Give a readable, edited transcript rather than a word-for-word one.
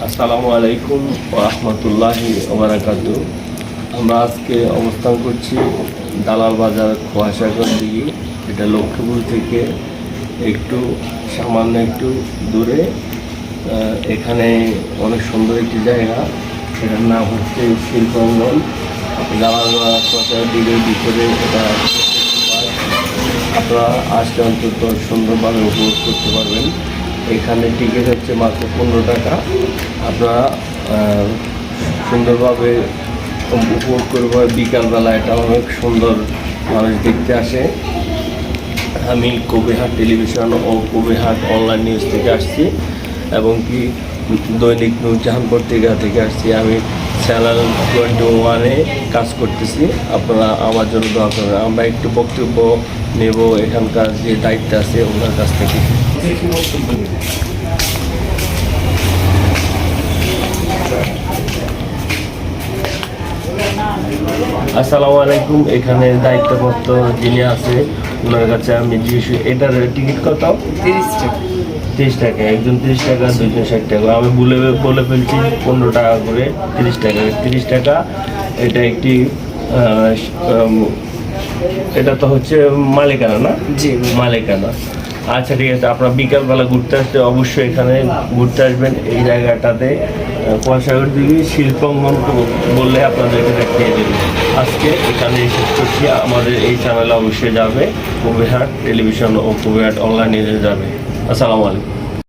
আসসালামু আলাইকুম ওয়া রাহমাতুল্লাহি ওয়া বারাকাতুহু। আমরা আজকে অবস্থান করছি দালাল বাজার খোয়াসাগর দিকে। এটা লক্ষ্মীপুর থেকে একটু সামান্য একটু দূরে। এখানে অনেক সুন্দর একটি জায়গা, এটার নাম হচ্ছে শিল্পাঙ্গন। দালাল বাজার খোয়াসাগর দিকের ভিতরে এটা আপনারা আসলে অন্তত সুন্দরভাবে উপভোগ করতে পারবেন। এখানে টিকিট হচ্ছে মাত্র 15 টাকা। আপনারা সুন্দরভাবে উপভোগ করবো। বিকালবেলা এটা অনেক সুন্দর, মানুষ দেখতে আসে। আমি কবিরহাট টেলিভিশন ও কবিরহাট অনলাইন নিউজ থেকে আসছি, এবং কি দৈনিক নূরজাহান পত্রিকা থেকে আসছি। আমি চ্যানেল 21-এ কাজ করতেছি। আপনারা আমার জন্য দোয়া করবেন। আমরা একটু বক্তব্য নেব এখানকার যে দায়িত্ব আছে ওনার কাছ থেকে। আসসালামু আলাইকুম। এখানে দায়িত্বপ্রাপ্ত যিনি আছে ওনার কাছে আমি জিজ্ঞেস, এটার টিকিট কত? 30 টাকা। 30 টাকা, একজন 30 টাকা, দুইজন 60 টাকা। আমি বলে ফেলছি 15 টাকা করে, 30 টাকা। 30 টাকা। এটা একটি এটা তো হচ্ছে মালিকানা, না? জি, মালিকানা। আচ্ছা, ঠিক আছে। আপনার বিকালবেলা ঘুরতে আসলে অবশ্যই এখানে ঘুরতে আসবেন। এই জায়গাটাতে খোয়াসাগর দিকে শিল্পাঙ্গন বললে আপনাদেরকে দেখিয়ে দেবে। আজকে এখানে শেষ করছি। আমাদের এই চ্যানেলে অবশ্যই যাবে, কবিরহাট টেলিভিশন ও কবিরহাট অনলাইন নিউজে যাবে। আসসালামু আলাইকুম।